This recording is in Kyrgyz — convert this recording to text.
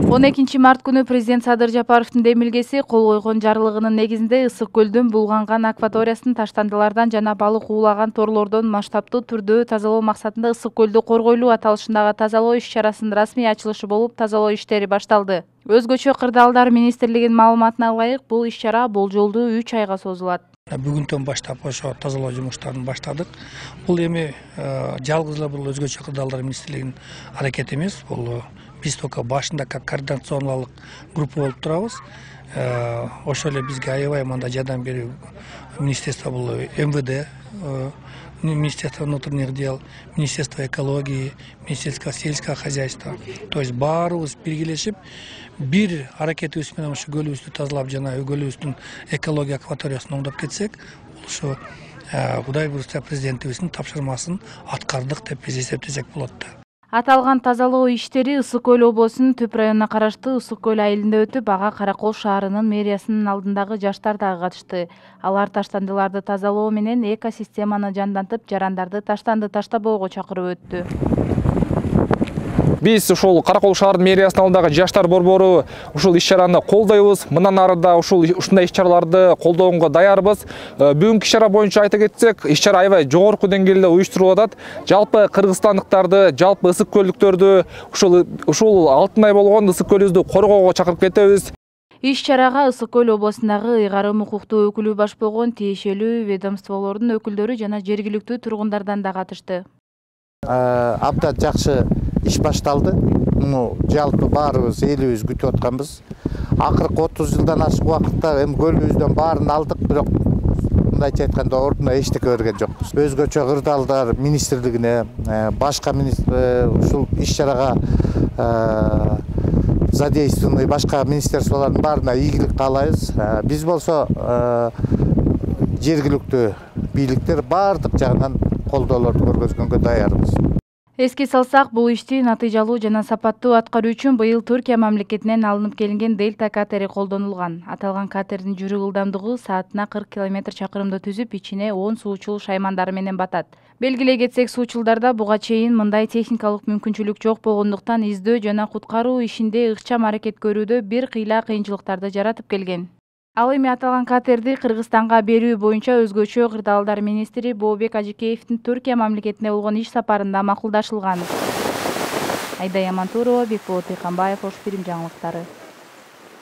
12 март күнү президент Садыр Жапаровдун демилгеси кол койгон жарлыгынын негизинде Ысык көлдүн булганган акваториясын таштандылардан жана балык уулаган торлордон масштабтуу түрдө тазалоо максатында Ысык көлдү коргойлуу аталышындагы тазалоо иш-чарасынын расмий ачылышы болуп, тазалоо иштери башталды. Өзгөчө Кырдаалдар министрлигинин маалыматына ылайык, бул иш-чара болжолдуу 3 айга созулат. Бүгүнтөн баштап ошо тазалоо жумуштарын баштадык. Бул эми жалгыз эле бул өзгөчө Кырдаалдар министрлигинин аракети эмес. Бул биз только башында как координационалык группа болуп турабыз. Ошол эле бизге аябай мындай жардам берүү министерство бул МВД, Министерство внутренних дел, Министерство экологии, Министерство сельского хозяйства. То есть баарыбыз биргелешип бир аракетибиз менен ушу көлүбүздү тазалап жана көлүбүздүн экология акваториясын оңдоп кетсек, ушу Кудай буюрса президентибиздин тапшырмасын аткардык деп биз эсептесек болот да. Аталган тазалоо иштери Ысык көл облусунун Түп районуна караштуу Ысык көл айылында өтүп, ага Каракол шаарынын мэриясынын алдындагы жаштар дагы катышты. Алар таштандыларды тазалоо менен экосистеманы жандантып, жарандарды таштанды таштабоого чакырып өттү. Биз ушул Каракол шаарынын мэриясынын алдындагы жаштар борбору ушул иш-чараны колдойбуз. Мындан ары да ушундай иш-чараларды колдоого даярбыз. Бүгүнкү иш-чара боюнча айта кетсек, иш-чара аябай жогорку деңгээлде уюштурулуп атат. Жалпы кыргызстандыктарды, жалпы ысык көлдүктөрдү ушул алтын ай болгон ысык көлүбүздү коргоого чакырып кетебиз. Иш-чарага Ысык көл облусундагы ыйгарым укуктуу өкүлү баш болгон тиешелүү ведомстволордун өкүлдөрү жана жергиликтүү тургундардан да катышты. Абдан жакшы иш башталды. Муну жалпы баарыбыз элибиз күтүп атканбыз. Акыркы 30 жылдан ашык убакытта эми көлүбүздөн баарын алдык, бирок мындайча айтканда ордуна эчтеке берген жокпуз. Өзгөчө Кырдаалдар министрлигине, башка ушул иш-чарага задействованный башка министерстволордун баарына ийгилик каалайбыз. Биз болсо жергиликтүү бийликтер баардык жагынан колдоолорду көргөзгөнгө даярбыз. Эске салсак, бул ишти натыйжалуу жана сапаттуу аткаруу үчүн быйыл Түркия мамлекетинен алынып келинген Дельта катери колдонулган. Аталган катердин жүрүү ылдамдыгы саатына 40 км чакырымды түзүп, ичине 10 суучул шаймандары менен батат. Белгилей кетсек, суучулдарда буга чейин мындай техникалык мүмкүнчүлүк жок болгондуктан издөө жана куткаруу ишинде ыкчам аракет көрүүдө бир кыйла кыйынчылыктарды жаратып келген. Ал эми аталган катерди Кыргызстанга берүү боюнча өзгөчө Кырдаалдар министри Бообек Ажикеевдин Түркия мамлекетине болгон иш сапарында макулдашылган. Айдай Амантурова, Бекболот Тыйканбаев, Ош Фильм жаңылыктары.